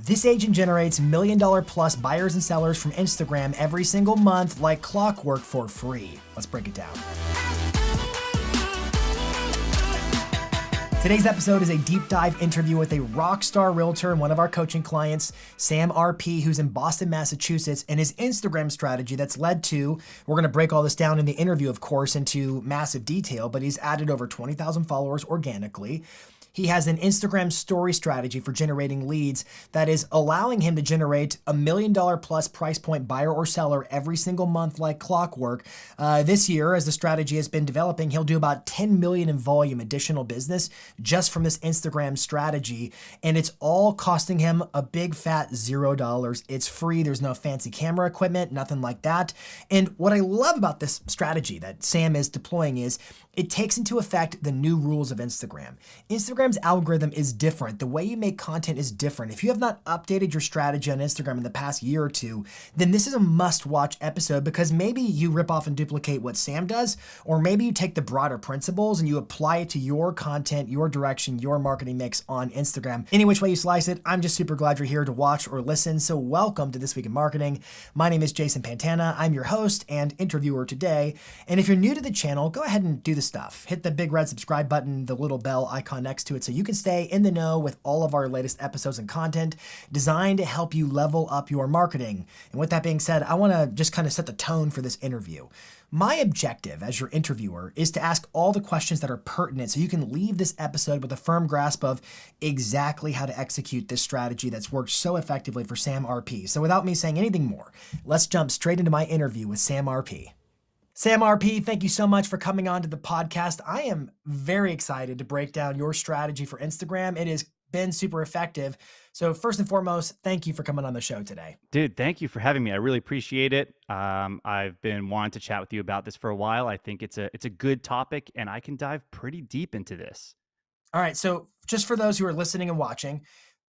This agent generates $1 million plus buyers and sellers from Instagram every single month like clockwork for free. Let's break it down. Today's episode is a deep dive interview with a rock star realtor and one of our coaching clients, Sam RP, who's in Boston, Massachusetts, and his Instagram strategy that's led to, we're going to break all this down in the interview, of course, into massive detail, but he's added over 20,000 followers organically. He has an Instagram story strategy for generating leads that is allowing him to generate $1 million plus price point buyer or seller every single month like clockwork. This year, as the strategy has been developing, he'll do about 10 million in volume additional business just from this Instagram strategy. And it's all costing him a big fat $0. It's free. There's no fancy camera equipment, nothing like that. And what I love about this strategy that Sam is deploying is it takes into effect the new rules of Instagram. Instagram's algorithm is different. The way you make content is different. If you have not updated your strategy on Instagram in the past year or two, then this is a must-watch episode because maybe you rip off and duplicate what Sam does, or maybe you take the broader principles and you apply it to your content, your direction, your marketing mix on Instagram. Any which way you slice it, I'm just super glad you're here to watch or listen. So welcome to This Week in Marketing. My name is Jason Pantana. I'm your host and interviewer today. And if you're new to the channel, go ahead and do the stuff. Hit the big red subscribe button, the little bell icon next to it, so you can stay in the know with all of our latest episodes and content designed to help you level up your marketing. And with that being said, I want to just kind of set the tone for this interview. My objective as your interviewer is to ask all the questions that are pertinent so you can leave this episode with a firm grasp of exactly how to execute this strategy that's worked so effectively for Sam RP. So without me saying anything more, let's jump straight into my interview with Sam RP. Sam RP, thank you so much for coming on to the podcast. I am very excited to break down your strategy for Instagram. It has been super effective. So first and foremost, thank you for coming on the show today. Dude, thank you for having me. I really appreciate it. I've been wanting to chat with you about this for a while. I think it's a good topic and I can dive pretty deep into this. All right. So just for those who are listening and watching,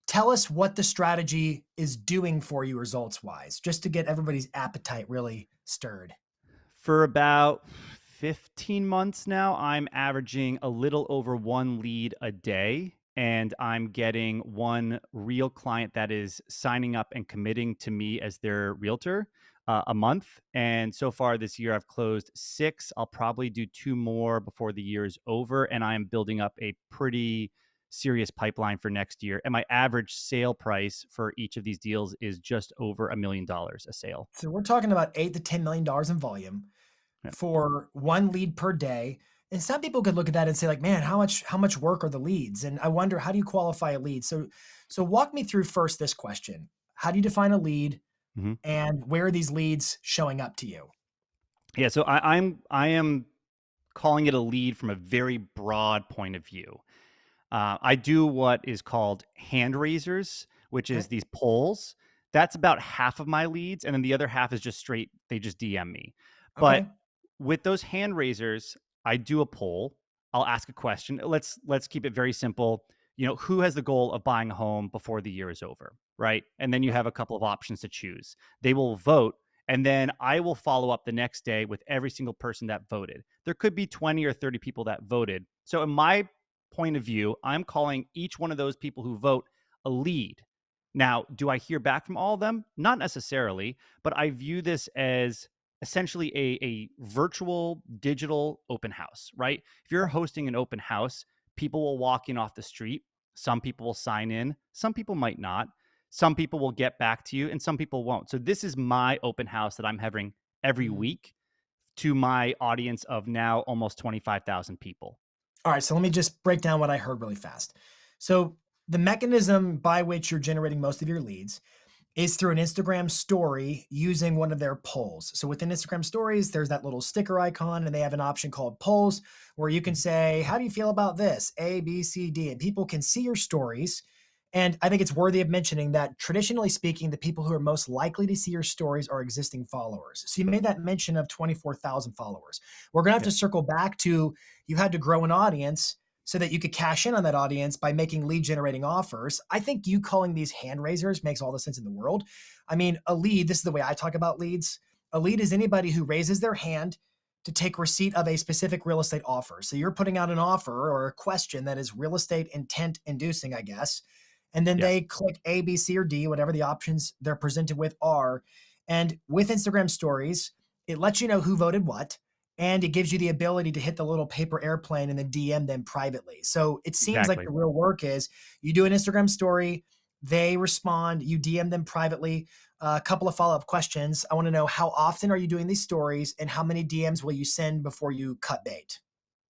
tell us what the strategy is doing for you results-wise, just to get everybody's appetite really stirred. For about 15 months now, I'm averaging a little over one lead a day, and I'm getting one real client that is signing up and committing to me as their realtor a month. And so far this year, I've closed 6. I'll probably do 2 more before the year is over, and I am building up a pretty serious pipeline for next year. And my average sale price for each of these deals is just over $1 million a sale. So we're talking about $8 to $10 million in volume for one lead per day. And some people could look at that and say like, man, how much work are the leads? And I wonder, how do you qualify a lead? So walk me through first this question. How do you define a lead and where are these leads showing up to you? Yeah. So I am calling it a lead from a very broad point of view. I do what is called hand raisers, which is these polls. That's about half of my leads. And then the other half is just straight, they just DM me. But with those hand raisers, I do a poll. I'll ask a question. Let's keep it very simple. You know, who has the goal of buying a home before the year is over, right? And then you have a couple of options to choose. They will vote. And then I will follow up the next day with every single person that voted. There could be 20 or 30 people that voted. So in my point of view, I'm calling each one of those people who vote a lead. Now, do I hear back from all of them? Not necessarily, but I view this as essentially a virtual digital open house, right? If you're hosting an open house, people will walk in off the street. Some people will sign in. Some people might not. Some people will get back to you and some people won't. So this is my open house that I'm having every week to my audience of now almost 25,000 people. All right, so let me just break down what I heard really fast. So the mechanism by which you're generating most of your leads is through an Instagram story using one of their polls. So within Instagram stories, there's that little sticker icon and they have an option called polls where you can say, how do you feel about this? A, B, C, D, and people can see your stories. And I think it's worthy of mentioning that traditionally speaking, the people who are most likely to see your stories are existing followers. So you made that mention of 24,000 followers. We're going to have to circle back to, you had to grow an audience so that you could cash in on that audience by making lead generating offers. I think you calling these hand raisers makes all the sense in the world. I mean, a lead, this is the way I talk about leads. A lead is anybody who raises their hand to take receipt of a specific real estate offer. So you're putting out an offer or a question that is real estate intent inducing, I guess. and then Yes. they click A, B, C, or D, whatever the options they're presented with are. And with Instagram stories, it lets you know who voted what, and it gives you the ability to hit the little paper airplane and then DM them privately. So it seems like Exactly. the real work is you do an Instagram story, they respond, you DM them privately. A couple of follow up questions. I want to know, how often are you doing these stories and how many DMs will you send before you cut bait?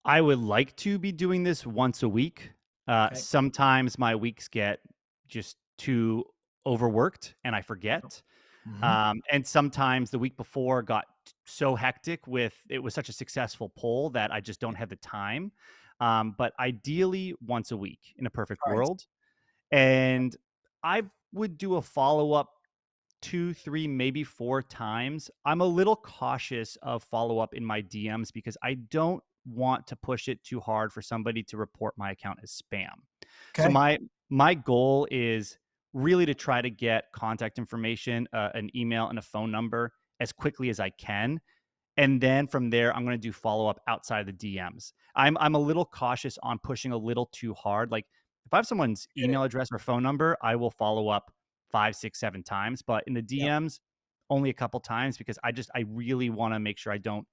I would like to be doing this once a week. Okay. Sometimes my weeks get just too overworked and I forget. Hmm. And sometimes the week before got so hectic with it was such a successful poll that I just don't have the time. But ideally once a week in a perfect All right. world. And I would do a follow up 2, 3, maybe 4 times. I'm a little cautious of follow-up in my DMs because I don't want to push it too hard for somebody to report my account as spam. So Okay. my goal is really to try to get contact information, an email and a phone number as quickly as I can, and then from there, I'm gonna do follow-up outside of the DMs. I'm a little cautious on pushing a little too hard. Like, if I have someone's Get it. email address or phone number, I will follow up 5, 6, 7 times, but in the Yep. DMs, only a couple times because I really wanna make sure I don't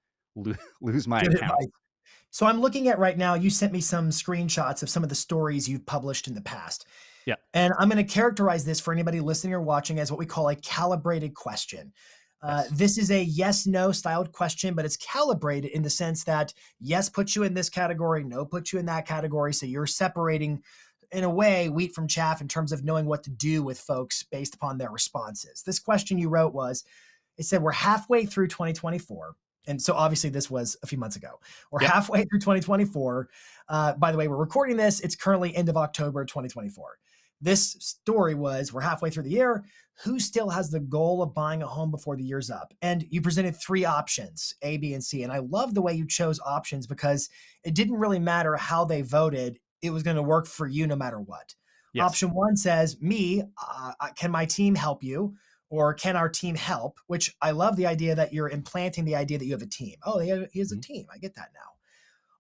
lose my Good account. advice. So I'm looking at right now, you sent me some screenshots of some of the stories you've published in the past. Yeah. And I'm going to characterize this for anybody listening or watching as what we call a calibrated question. Yes. This is a yes no styled question, but it's calibrated in the sense that yes puts you in this category, no puts you in that category. So you're separating, in a way, wheat from chaff in terms of knowing what to do with folks based upon their responses. This question you wrote was, it said, we're halfway through 2024. And so obviously this was a few months ago. We're Yep. halfway through 2024. By the way, we're recording this. It's currently end of October 2024. This story was, we're halfway through the year. Who still has the goal of buying a home before the year's up? And you presented three options, A, B, and C. And I love the way you chose options because it didn't really matter how they voted. It was going to work for you no matter what. Yes. Option one says, me, can my team help you? Or can our team help? Which I love the idea that you're implanting the idea that you have a team. Oh, he has a Mhm. team. I get that now.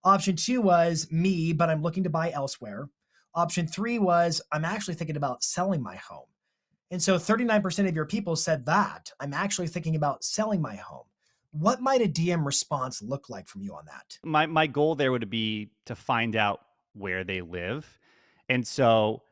Option two was me, but I'm looking to buy elsewhere. Option three was I'm actually thinking about selling my home. And so 39% of your people said that I'm actually thinking about selling my home. What might a DM response look like from you on that? My goal there would be to find out where they live, and so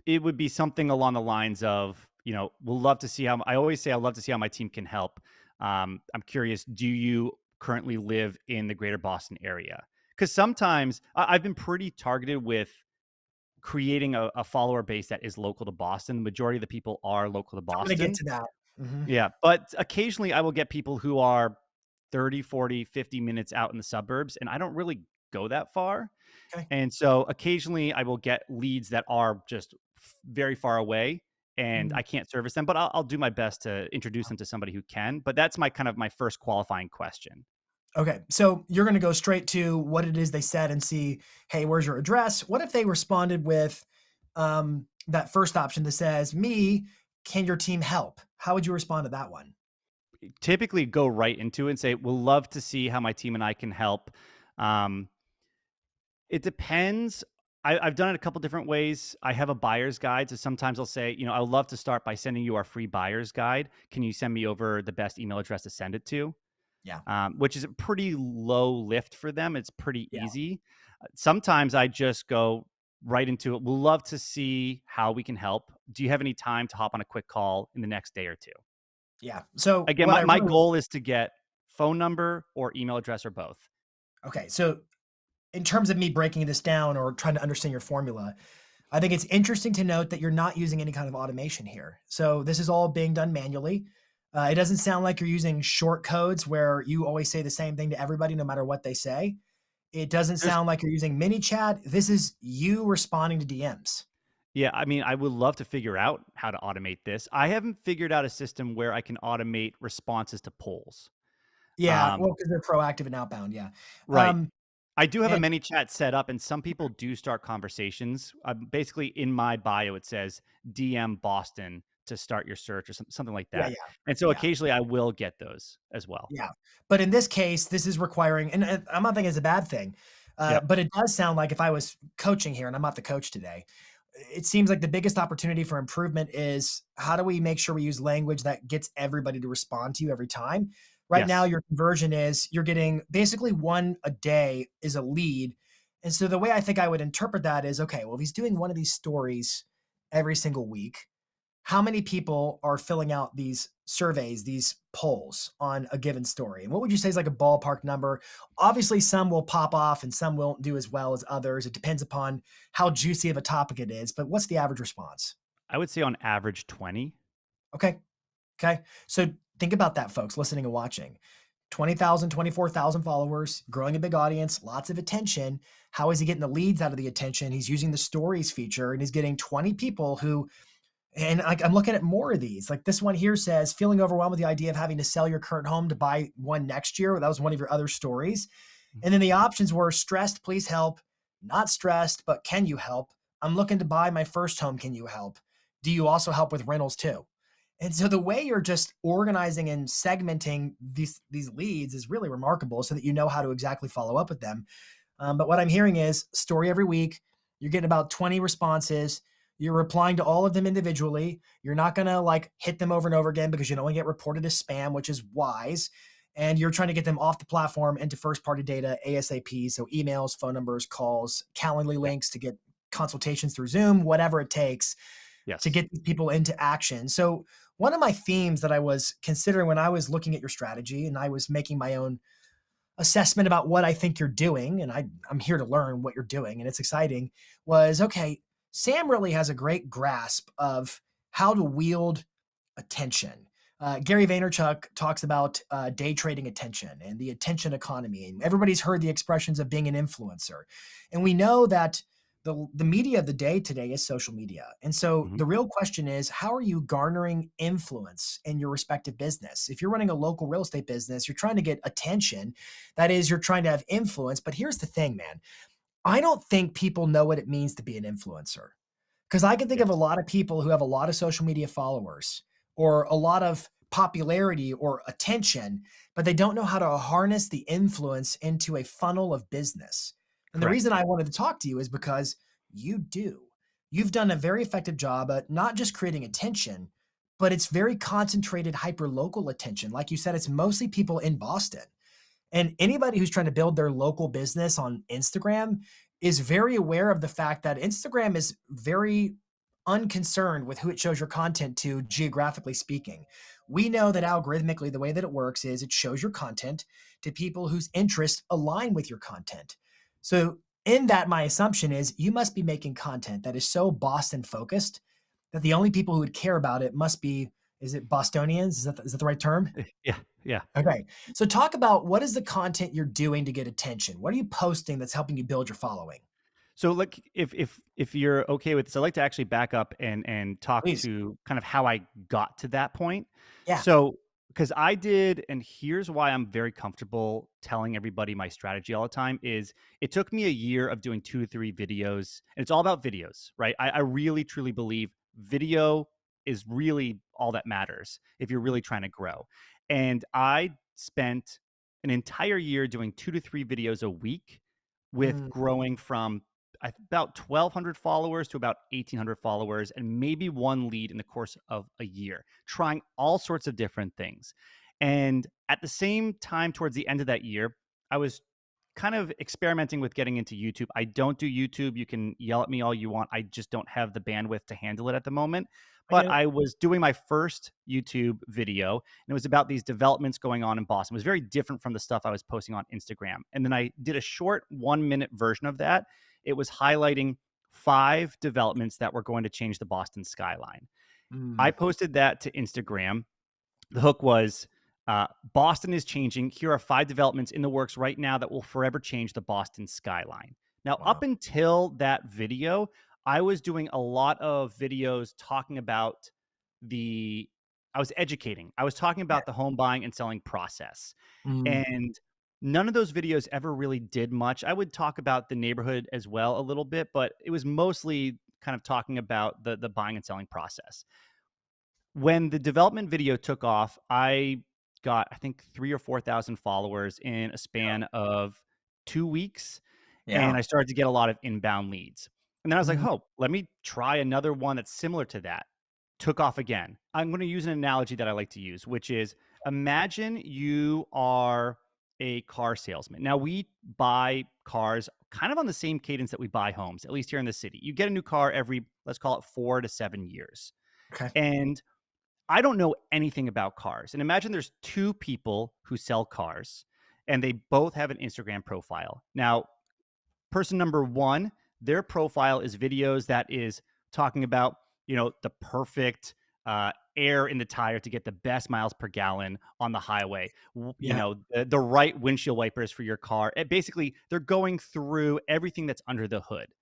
it would be something along the lines of, we'll love to see how I always say, I'd love to see how my team can help. I'm curious, do you currently live in the greater Boston area? Because sometimes I've been pretty targeted with creating a follower base that is local to Boston. The majority of the people are local to I'm going to get Boston. to that. Mhm. Yeah. But occasionally I will get people who are 30, 40, 50 minutes out in the suburbs, and I don't really go that far. Okay. And so occasionally I will get leads that are just very far away and Mm. I can't service them, but I'll do my best to introduce them to somebody who can. But that's my kind of my first qualifying question. Okay. So you're going to go straight to what it is they said and see, hey, where's your address? What if they responded with that first option that says, me, can your team help? How would you respond to that one? Typically go right into it and say, we'll love to see how my team and I can help. Um, It depends. I've done it a couple different ways. I have a buyer's guide. So sometimes I'll say, I would love to start by sending you our free buyer's guide. Can you send me over the best email address to send it to? Yeah. Which is a pretty low lift for them. It's pretty Yeah. easy. Sometimes I just go right into it. We'll love to see how we can help. Do you have any time to hop on a quick call in the next day or two? Yeah. So Again, what my, I my really, goal is to get phone number or email address or both. okay. So in terms of me breaking this down or trying to understand your formula, I think it's interesting to note that you're not using any kind of automation here. So this is all being done manually. It doesn't sound like you're using short codes where you always say the same thing to everybody, no matter what they say. It doesn't There's sound like you're using mini chat. This is you responding to DMs. Yeah, I mean, I would love to figure out how to automate this. I haven't figured out a system where I can automate responses to polls. Yeah, Um, well, because they're proactive and outbound. Yeah. right. Um, I do have a and many chat set up, and some people do start conversations. Basically, in my bio, it says DM Boston to start your search or something like yeah, that. yeah, And so yeah. occasionally I will get those as well. Yeah. But in this case, this is requiring, and I'm not thinking it's a bad thing, Yep. but it does sound like if I was coaching here, and I'm not the coach today, it seems like the biggest opportunity for improvement is how do we make sure we use language that gets everybody to respond to you every time? Right now, Yes. your conversion is you're getting basically one a day is a lead. And so the way I think I would interpret that is okay, well, if he's doing one of these stories every single week, how many people are filling out these surveys, these polls on a given story? And what would you say is like a ballpark number? Obviously, some will pop off and some won't do as well as others. It depends upon how juicy of a topic it is, but what's the average response? I would say on average 20. Okay. Okay. So think about that, folks, listening and watching. 20,000, 24,000 followers, growing a big audience, lots of attention. How is he getting the leads out of the attention? He's using the stories feature and he's getting 20 people who. And like I'm looking at more of these. Like this one here says, feeling overwhelmed with the idea of having to sell your current home to buy one next year. That was one of your other stories. Mhm. And then the options were stressed, please help. Not stressed, but can you help? I'm looking to buy my first home. Can you help? Do you also help with rentals too? And so the way you're just organizing and segmenting these leads is really remarkable so that you know how to exactly follow up with them. But what I'm hearing is story every week. You're getting about 20 responses. You're replying to all of them individually. You're not going to like hit them over and over again because you don't want to get reported as spam, which is wise. And you're trying to get them off the platform into first party data ASAP. So emails, phone numbers, calls, Calendly Yeah. links to get consultations through Zoom, whatever it takes to Yes. get these people into action. So one of my themes that I was considering when I was looking at your strategy and I was making my own assessment about what I think you're doing, and I'm here to learn what you're doing, and it's exciting, was okay, Sam really has a great grasp of how to wield attention. Gary Vaynerchuk talks about day trading attention and the attention economy. And everybody's heard the expressions of being an influencer. And we know that the media of the day today is social media. And so Mhm. the real question is how are you garnering influence in your respective business? If you're running a local real estate business, you're trying to get attention. That is, you're trying to have influence. But here's the thing, man. I don't think people know what it means to be an influencer. Because I can think of a Yes. lot of people who have a lot of social media followers or a lot of popularity or attention, but they don't know how to harness the influence into a funnel of business. And the reason Correct. I wanted to talk to you is because you do. You've done a very effective job at not just creating attention, but it's very concentrated, hyper local attention. Like you said, it's mostly people in Boston. And anybody who's trying to build their local business on Instagram is very aware of the fact that Instagram is very unconcerned with who it shows your content to, geographically speaking. We know that algorithmically, the way that it works is it shows your content to people whose interests align with your content. So, in that, my assumption is you must be making content that is so Boston focused that the only people who would care about it must be, is it Bostonians? Is that the right term? Yeah. Yeah. Okay. So talk about what is the content you're doing to get attention? What are you posting that's helping you build your following? So, like, if you're okay with this, I'd like to actually back up and talk Please. to kind of how I got to that point. Yeah. So, because I did, and here's why I'm very comfortable telling everybody my strategy all the time is it took me a year of doing 2 to 3 videos, and it's all about videos, right? I really truly believe video is really all that matters if you're really trying to grow. And I spent an entire year doing 2 to 3 videos a week with Mm, growing from about 1,200 followers to about 1,800 followers and maybe one lead in the course of a year, trying all sorts of different things. And at the same time, towards the end of that year, I was kind of experimenting with getting into YouTube. I don't do YouTube. You can yell at me all you want. I just don't have the bandwidth to handle it at the moment. I But get it. I was doing my first YouTube video, and it was about these developments going on in Boston. It was very different from the stuff I was posting on Instagram. And then I did a short 1 minute version of that. It was highlighting 5 developments that were going to change the Boston skyline. I Mm, posted that to Instagram. The hook was Boston is changing. Here are 5 developments in the works right now that will forever change the Boston skyline. Now, wow. up until that video, I was doing a lot of videos talking about the, I was educating. I was talking Yeah. about the home buying and selling process. Mm, And none of those videos ever really did much. I would talk about the neighborhood as well a little bit, but it was mostly kind of talking about the buying and selling process. When the development video took off, I got, I think, 3 or 4,000 followers in a yeah. span of 2 weeks, and Yeah. I started to get a lot of inbound leads. And then I was like, Mhm. "Oh, let me try another one that's similar to that." Took off again. I'm gonna use an analogy that I like to use, which is imagine you are a car salesman. Now, we buy cars kind of on the same cadence that we buy homes, at least here in the city. You get a new car every, let's call it 4 to 7 years. Okay. And I don't know anything about cars. And imagine there's 2 people who sell cars, and they both have an Instagram profile. Now, person number one, their profile is videos that is talking about, the perfect air in the tire to get the best miles per gallon on the highway. Yeah. The right windshield wipers for your car. Basically, they're going through everything that's under the hood.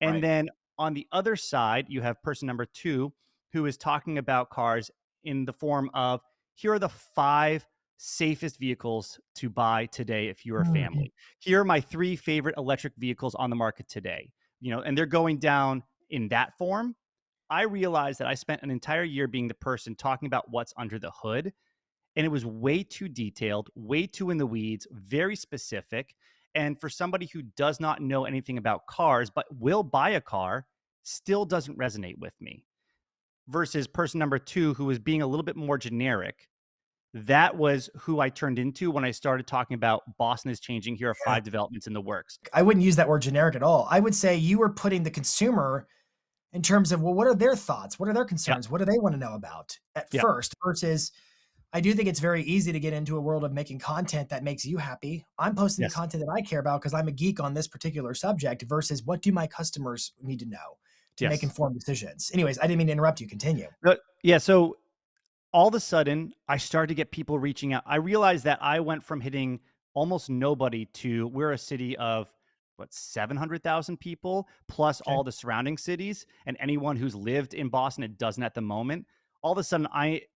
And Right. then on the other side, you have person number two who is talking about cars in the form of, here are the 5 safest vehicles to buy today if you're a Mhm. family. Here are my 3 favorite electric vehicles on the market today. And they're going down in that form. I realized that I spent an entire year being the person talking about what's under the hood, and it was way too detailed, way too in the weeds, very specific. And for somebody who does not know anything about cars but will buy a car, still doesn't resonate with me. Versus person number 2 who was being a little bit more generic. That was who I turned into when I started talking about Boston is changing. Here are Yeah. 5 developments in the works. I wouldn't use that word generic at all. I would say you were putting the consumer in terms of, well, what are their thoughts? What are their Yep. concerns? What do they want to know about at Yep. first? Versus, I do think it's very easy to get into a world of making content that makes you happy. I'm posting the Yes. content that I care about because I'm a geek on this particular subject versus what do my customers need to know to make Yes. informed decisions. Anyways, I didn't mean to interrupt you. Continue. But yeah, so all of a sudden, I started to get people reaching out. I realized that I went from hitting almost nobody to, we're a city of what, 700,000 people plus Okay. all the surrounding cities and anyone who's lived in Boston and doesn't at the moment. All of a sudden,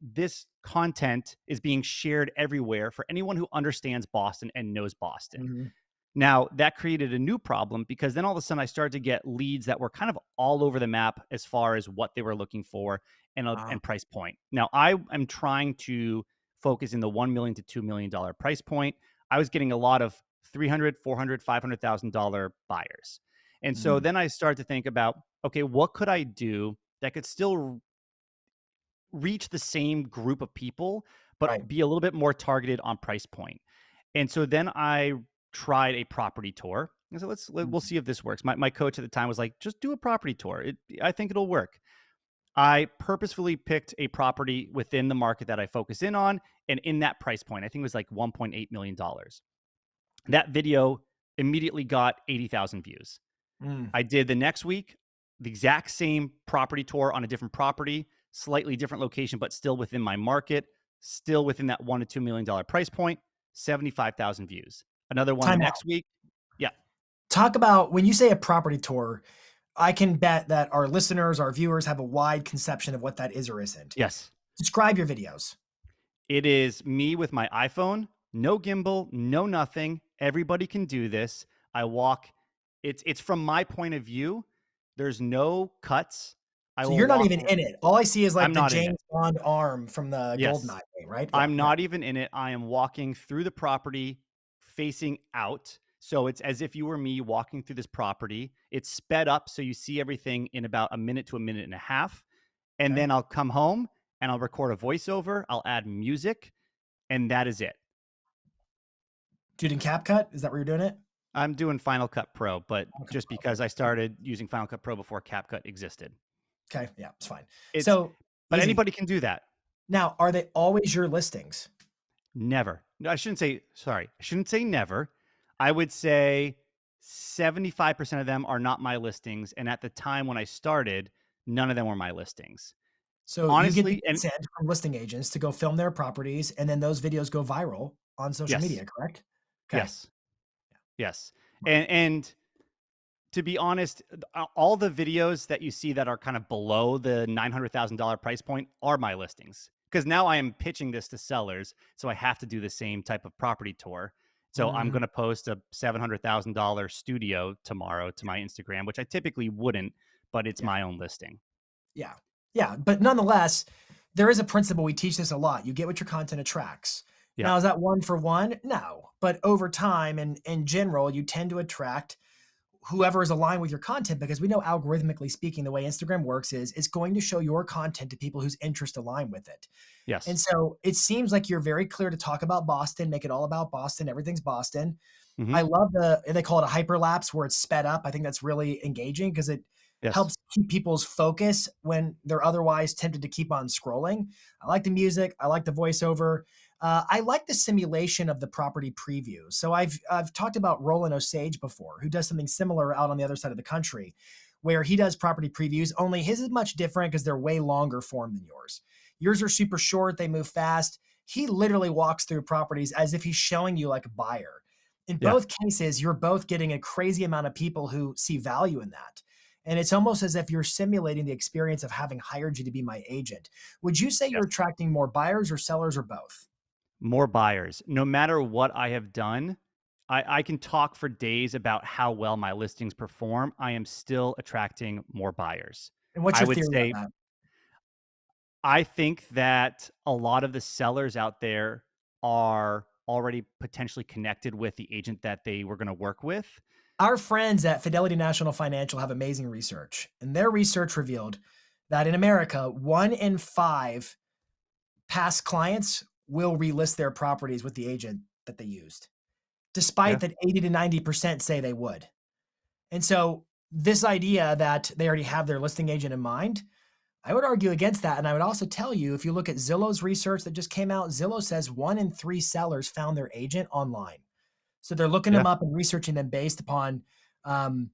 this content is being shared everywhere for anyone who understands Boston and knows Boston. Mhm. Now, that created a new problem because then all of a sudden I started to get leads that were kind of all over the map as far as what they were looking for Ah, and price point. Now, I am trying to focus in the $1 million to $2 million price point. I was getting a lot of 300, 400, $500,000 buyers. And so mhm. then I started to think about, okay, what could I do that could still reach the same group of people, Right. but be a little bit more targeted on price point? And so then I tried a property tour. I said, we'll Mhm. see if this works. My coach at the time was like, just do a property tour. I think it'll work. I purposefully picked a property within the market that I focus in on and in that price point. I think it was like $1.8 million. That video immediately got 80,000 views. Mm. I did the next week the exact same property tour on a different property, slightly different location, but still within my market, still within that $1 to $2 million price point, 75,000 views. Another one the Time out. next week. Yeah. Talk about when you say a property tour, I can bet that our listeners, our viewers have a wide conception of what that is or isn't. Yes. Describe your videos. It is me with my iPhone, no gimbal, no nothing. Everybody can do this. I walk. It's from my point of view. There's no cuts. I So will you're not walk. even in it. All I see is I'm like the not in it. James Bond arm from the Yes. GoldenEye, right? Yeah, I'm yeah. not even in it. I am walking through the property facing out. So it's as if you were me walking through this property. It's sped up so you see everything in about a minute to a minute and a half. And Okay. then I'll come home and I'll record a voiceover. I'll add music, and that is it. Dude, in CapCut, is that where you're doing it? I'm doing Final Cut Pro, but Okay. just Okay. because I started using Final Cut Pro before CapCut existed. Okay. Yeah, it's fine. It's So but easy. anybody can do that. Now, are they always your listings? Never. No, I shouldn't say sorry. I shouldn't say never. I would say 75% of them are not my listings. And at the time when I started, none of them were my listings. So you get the Honestly, and consent from listing agents to go film their properties, and then those videos go viral on social yes, media, correct? Okay. yes, yes. And to be honest, all the videos that you see that are kind of below the $900,000 price point are my listings. Because now I am pitching this to sellers, so I have to do the same type of property tour. So I'm Mhm. going to post a $700,000 studio tomorrow to my Instagram, which I typically wouldn't, but it's Yeah. my own listing. Yeah. Yeah. But nonetheless, there is a principle. We teach this a lot. You get what your content attracts. Yeah. Now, is that one for one? No. But over time and in general, you tend to attract whoever is aligned with your content, because we know algorithmically speaking, the way Instagram works is it's going to show your content to people whose interests align with it. And Yes. so it seems like you're very clear to talk about Boston, make it all about Boston. Everything's Boston. I Hmm. love they call it a hyperlapse where it's sped up. I think that's really engaging because it Yes. helps keep people's focus when they're otherwise tempted to keep on scrolling. I like the music. I like the voiceover. I like the simulation of the property preview. So I've talked about Roland Osage before, who does something similar out on the other side of the country, where he does property previews. Only his is much different because they're way longer form than yours. Yours are super short. They move fast. He literally walks through properties as if he's showing you like a buyer. In Yeah. both cases, you're both getting a crazy amount of people who see value in that. And it's almost as if you're simulating the experience of having hired you to be my agent. Would you say you're Yes. attracting more buyers or sellers or both? More buyers. No matter what I have done, I can talk for days about how well my listings perform. I am still attracting more buyers. And what's I your would theory say on that? I think that a lot of the sellers out there are already potentially connected with the agent that they were going to work with. Our friends at Fidelity National Financial have amazing research, and their research revealed that in America, 1 in 5 past clients will relist their properties with the agent that they used, despite Yeah. that 80 to 90% say they would. And so, this idea that they already have their listing agent in mind, I would argue against that. And I would also tell you, if you look at Zillow's research that just came out, Zillow says 1 in 3 sellers found their agent online. So they're looking Yeah. them up and researching them based upon um,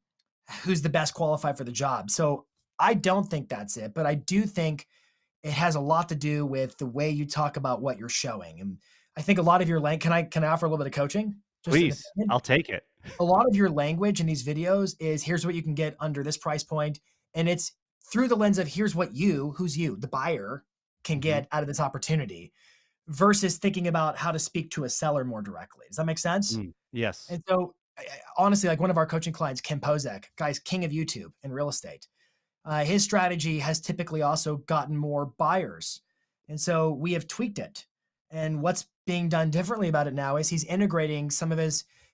who's the best qualified for the job. So I don't think that's it, but I do think it has a lot to do with the way you talk about what you're showing. And I think a lot of your can I offer a little bit of coaching? Just an Please. opinion. I'll take it. A lot of your language in these videos is here's what you can get under this price point, and it's through the lens of here's what who's you, the buyer, can Mhm. get out of this opportunity versus thinking about how to speak to a seller more directly. Does that make sense? Yes. And so, honestly, like one of our coaching clients, Kim Pozek, guy's king of YouTube in real estate. His strategy has typically also gotten more buyers. And so we have tweaked it. And what's being done differently about it now is he's integrating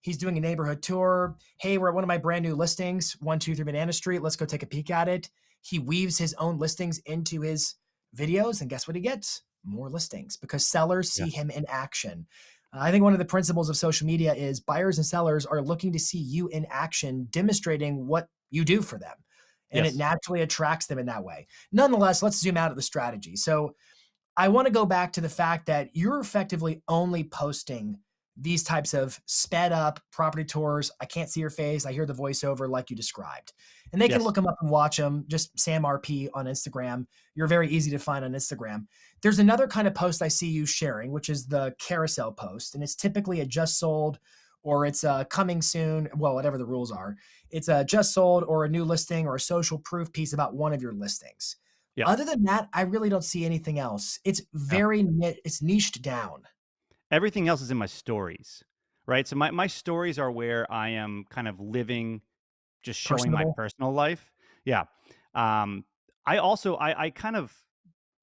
he's doing a neighborhood tour. Hey, we're at one of my brand new listings, 123 Banana Street. Let's go take a peek at it. He weaves his own listings into his videos. And guess what he gets? More listings because sellers Yeah. see him in action. I think one of the principles of social media is buyers and sellers are looking to see you in action, demonstrating what you do for them, and it Yes. naturally attracts them in that way. Nonetheless, let's zoom out at the strategy. So I want to go back to the fact that you're effectively only posting these types of sped up property tours. I can't see your face. I hear the voiceover like you described. And they can Yes. look them up and watch them. Just Sam RP on Instagram. You're very easy to find on Instagram. There's another kind of post I see you sharing, which is the carousel post. And it's typically a just sold or it's a coming soon. Well, whatever the rules are. It's a just sold or a new listing or a social proof piece about one of your listings. Yeah. Other than that, I really don't see anything else. It's Yeah. it's niched down. Everything else is in my stories, right? So my stories are where I am kind of living, just showing my Personable. personal life. Yeah. Um, I also I kind of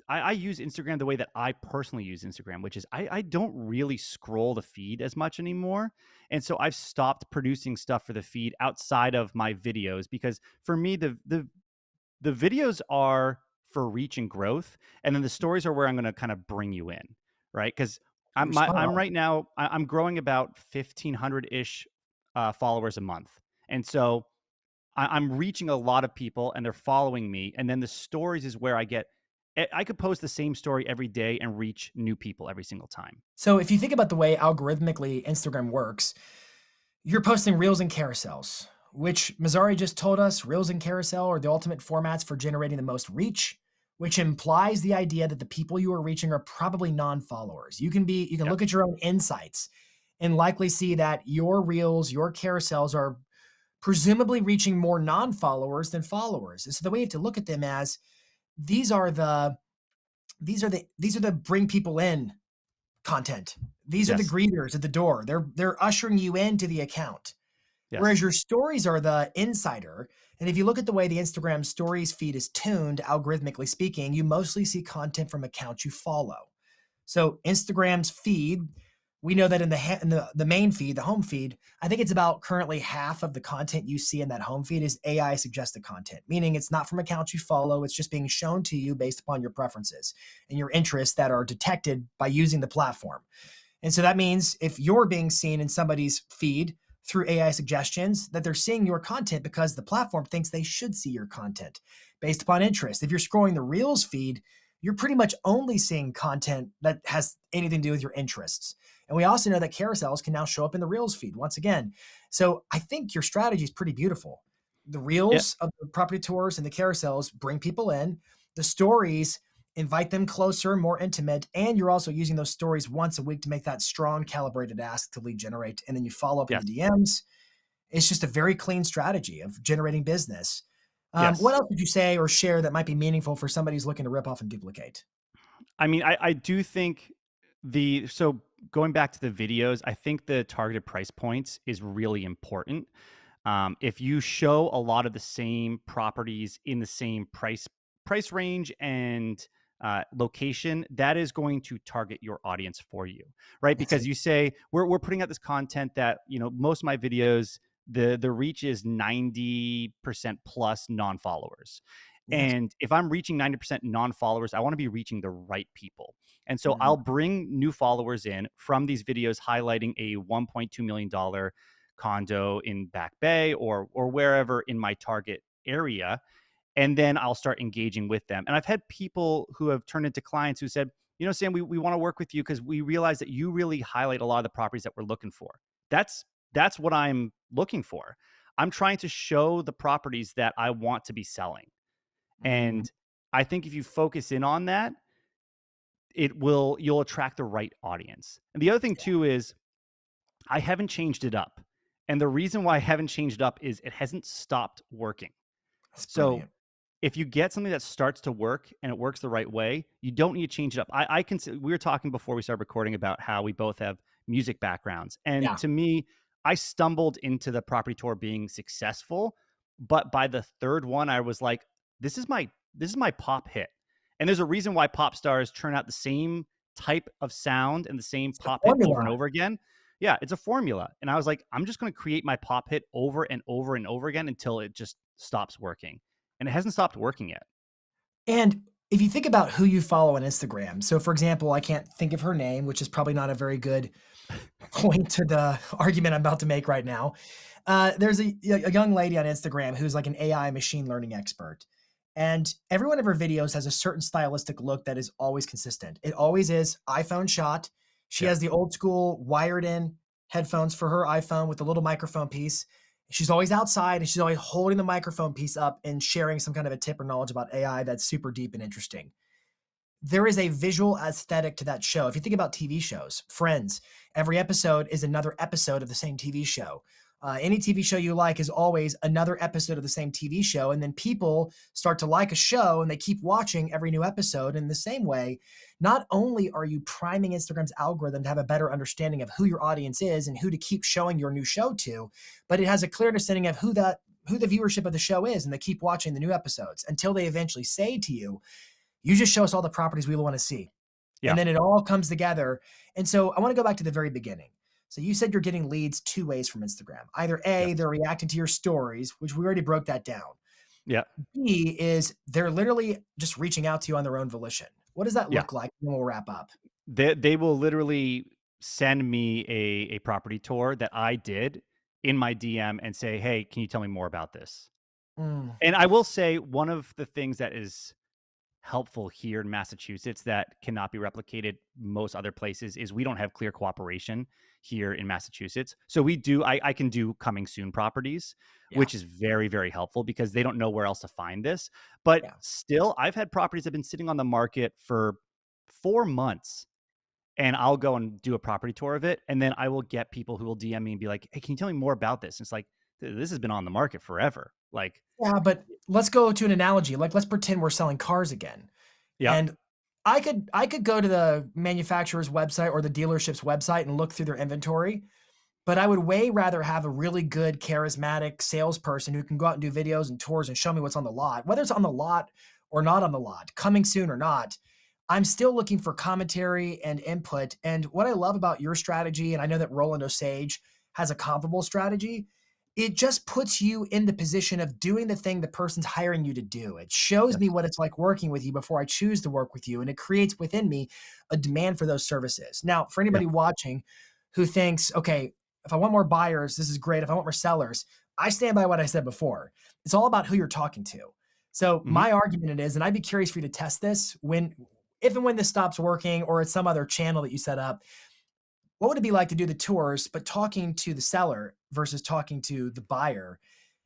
I use Instagram the way that I personally use Instagram, which is I don't really scroll the feed as much anymore. And so I've stopped producing stuff for the feed outside of my videos because for me the videos are for reach and growth, and then the stories are where I'm going to kind of bring you in, right? Because You're spot I'm on. right now I'm growing about 1,500 ish followers a month, and so I'm reaching a lot of people, and they're following me. And then the stories is where I could post the same story every day and reach new people every single time. So if you think about the way algorithmically Instagram works, you're posting reels and carousels, which Mazzari just told us reels and carousel are the ultimate formats for generating the most reach, which implies the idea that the people you are reaching are probably non-followers. You can Yeah. look at your own insights and likely see that your reels, your carousels are presumably reaching more non-followers than followers. And so the way you have to look at them as these are the these are the bring people in content. These are the Yes. greeters at the door. They're ushering you into the account. Whereas Yes. your stories are the insider. And if you look at the way the Instagram stories feed is tuned, algorithmically speaking, you mostly see content from accounts you follow. So Instagram's feed we know that in the main feed, the home feed, I think it's about currently half of the content you see in that home feed is AI suggested content, meaning it's not from accounts you follow. It's just being shown to you based upon your preferences and your interests that are detected by using the platform. And so that means if you're being seen in somebody's feed through AI suggestions, that they're seeing your content because the platform thinks they should see your content based upon interest. If you're scrolling the Reels feed, you're pretty much only seeing content that has anything to do with your interests. And we also know that carousels can now show up in the Reels feed once again. So I think your strategy is pretty beautiful. The Yeah. Reels of the property tours and the carousels bring people in. The stories invite them closer, more intimate, and you're also using those stories once a week to make that strong calibrated ask to lead generate. And then you follow up in the Yes. DMs. It's just a very clean strategy of generating business. What Yes. else would you say or share that might be meaningful for somebody who's looking to rip off and duplicate? I mean, I do think so going back to the videos, I think the targeted price points is really important. If you show a lot of the same properties in the same price range and location, that is going to target your audience for you, right? That's Because it. you say we're putting out this content that most of my videos, the reach is 90% plus non-followers. Yeah. And if I'm reaching 90% non-followers, I want to be reaching the right people. And so Mhm. I'll bring new followers in from these videos highlighting a $1.2 million condo in Back Bay or wherever in my target area. And then I'll start engaging with them. And I've had people who have turned into clients who said, Sam, we want to work with you because we realize that you really highlight a lot of the properties that we're looking for. That's what I'm looking for. I'm trying to show the properties that I want to be selling. Mhm. And I think if you focus in on that, you'll attract the right audience. And the other thing too is I haven't changed it up. And the reason why I haven't changed it up is it hasn't stopped working. That's So brilliant. if you get something that starts to work and it works the right way, you don't need to change it up. I can. We were talking before we started recording about how we both have music backgrounds, and Yeah. to me, I stumbled into the property tour being successful, but by the third one, I was like, this is my pop hit, and there's a reason why pop stars turn out the same type of sound and the same It's the pop hit over and formula. over again. Yeah, it's a formula, and I was like, I'm just going to create my pop hit over and over and over again until it just stops working, and it hasn't stopped working yet. And if you think about who you follow on Instagram, so for example, I can't think of her name, which is probably not a very good point to the argument I'm about to make right now. There's a young lady on Instagram who's like an AI machine learning expert. And every one of her videos has a certain stylistic look that is always consistent. It always is iPhone shot. She Yep. has the old school wired in headphones for her iPhone with the little microphone piece. She's always outside and she's always holding the microphone piece up and sharing some kind of a tip or knowledge about AI that's super deep and interesting. There is a visual aesthetic to that show. If you think about TV shows, Friends, every episode is another episode of the same TV show. Any TV show you like is always another episode of the same TV show. And then people start to like a show and they keep watching every new episode. In the same way, not only are you priming Instagram's algorithm to have a better understanding of who your audience is and who to keep showing your new show to, but it has a clear understanding of who the viewership of the show is, and they keep watching the new episodes until they eventually say to you, you just show us all the properties we want to see. And Yeah. then it all comes together. And so I want to go back to the very beginning. So you said you're getting leads two ways from Instagram. Either A, Yes. they're reacting to your stories, which we already broke that down. Yeah. B is they're literally just reaching out to you on their own volition. What does that Yeah. look like? And then we'll wrap up. They will literally send me a property tour that I did in my DM and say, "Hey, can you tell me more about this?" Mm, And I will say one of the things that is helpful here in Massachusetts that cannot be replicated most other places is we don't have clear cooperation here in Massachusetts. So I can do coming soon properties, yeah, which is very, very helpful because they don't know where else to find this. But yeah. still, I've had properties that have been sitting on the market for 4 months, and I'll go and do a property tour of it. And then I will get people who will DM me and be like, "Hey, can you tell me more about this?" And it's like, this has been on the market forever. Like, Yeah, but let's go to an analogy. Like let's pretend we're selling cars again. yep, And I could go to the manufacturer's website or the dealership's website and look through their inventory. But I would way rather have a really good, charismatic salesperson who can go out and do videos and tours and show me what's on the lot, whether it's on the lot or not on the lot, coming soon or not. I'm still looking for commentary and input. And what I love about your strategy, and I know that Roland Osage has a comparable strategy, it just puts you in the position of doing the thing the person's hiring you to do. It shows me Yes. what it's like working with you before I choose to work with you. And it creates within me a demand for those services. Now, for Yeah. anybody watching who thinks, okay, if I want more buyers, this is great. If I want more sellers, I stand by what I said before. It's all about who you're talking to. So Mhm. my argument it is, and I'd be curious for you to test this when, if and when this stops working or it's some other channel that you set up, what would it be like to do the tours, but talking to the seller versus talking to the buyer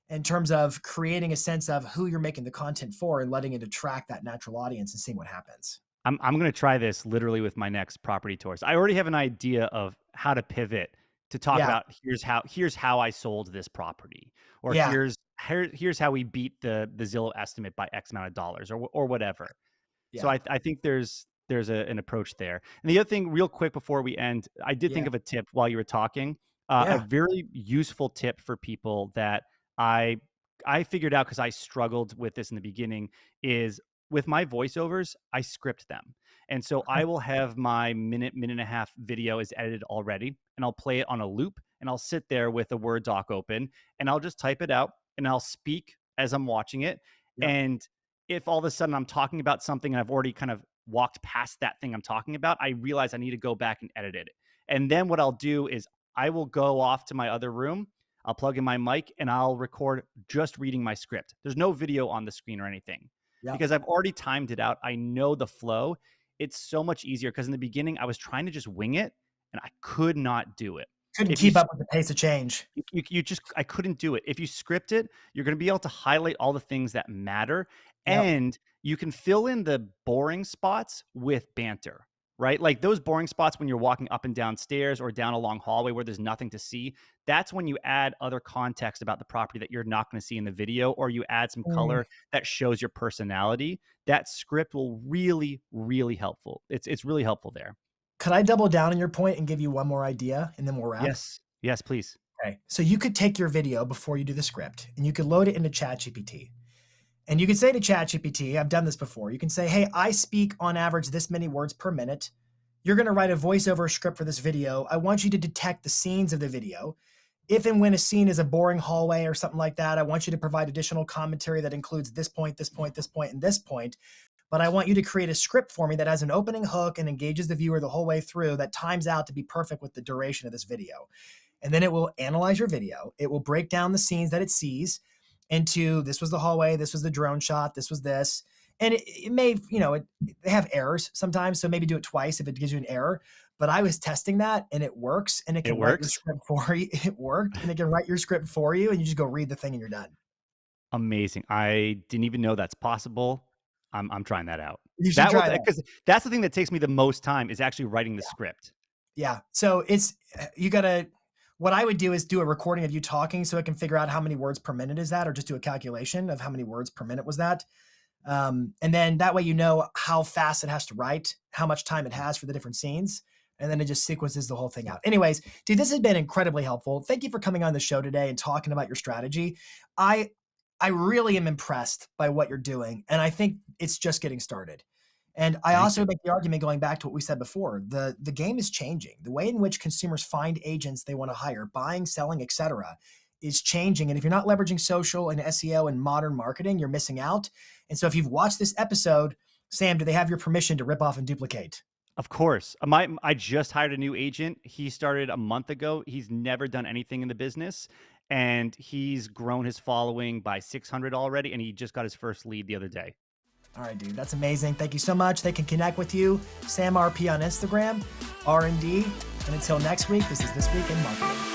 in terms of creating a sense of who you're making the content for and letting it attract that natural audience and seeing what happens? I'm gonna try this literally with my next property tours. I already have an idea of how to pivot to talk Yeah. about here's how I sold this property, or Yeah. here's how we beat the Zillow estimate by X amount of dollars, or whatever. So Yeah. I think there's an approach there. And the other thing, real quick before we end, I did think Yeah. of a tip while you were talking. A Yeah. very useful tip for people that I I figured out because I struggled with this in the beginning is with my voiceovers, I script them. And so Okay. I will have my minute and a half video is edited already, and I'll play it on a loop, and I'll sit there with a Word doc open, and I'll just type it out, and I'll speak as I'm watching it. Yep. And if all of a sudden I'm talking about something and I've already kind of walked past that thing I'm talking about, I realize I need to go back and edit it. And then what I'll do is I will go off to my other room. I'll plug in my mic and I'll record just reading my script. There's no video on the screen or anything Yep. because I've already timed it out. I know the flow. It's so much easier because in the beginning I was trying to just wing it and I could not do it. Couldn't If you keep up with the pace of change. you just I couldn't do it. If you script it, you're going to be able to highlight all the things that matter, Yep. and you can fill in the boring spots with banter, right? Like those boring spots when you're walking up and down stairs or down a long hallway where there's nothing to see. That's when you add other context about the property that you're not going to see in the video, or you add some Mm. color that shows your personality. That script will really helpful. It's really helpful there. Could I double down on your point and give you one more idea and then we'll wrap? Yes. Yes, please. Okay. So you could take your video before you do the script and you could load it into ChatGPT. And you can say to ChatGPT, I've done this before. You can say, hey, I speak on average this many words per minute. You're going to write a voiceover script for this video. I want you to detect the scenes of the video. If and when a scene is a boring hallway or something like that, I want you to provide additional commentary that includes this point, this point, this point, and this point. But I want you to create a script for me that has an opening hook and engages the viewer the whole way through that times out to be perfect with the duration of this video. And then it will analyze your video. It will break down the scenes that it sees into this was the hallway, this was the drone shot, this was this. And it may, they have errors sometimes. So maybe do it twice if it gives you an error. But I was testing that and it works and it It can write your works. script for you. It worked and it can write your script for you and you just go read the thing and you're done. Amazing. I didn't even know that's possible. I'm trying that out. You should That will try that. because that's the thing that takes me the most time is actually writing the script. Yeah. So you gotta, what I would do is do a recording of you talking so it can figure out how many words per minute is that, or just do a calculation of how many words per minute was that. And then that way you know how fast it has to write, how much time it has for the different scenes. And then it just sequences the whole thing out. Anyways, dude, this has been incredibly helpful. Thank you for coming on the show today and talking about your strategy. I I really am impressed by what you're doing, and I think it's just getting started. And I Thank also you. make the argument going back to what we said before. The game is changing. The way in which consumers find agents they want to hire, buying, selling, etc., is changing. And if you're not leveraging social and SEO and modern marketing, you're missing out. And so if you've watched this episode, Sam, do they have your permission to rip off and duplicate? Of course. I just hired a new agent. He started a month ago. He's never done anything in the business, and he's grown his following by 600 already, and he just got his first lead the other day. All right, dude, that's amazing. Thank you so much. They can connect with you, Sam RP on Instagram, R&D. And until next week, this is This Week in Marketing.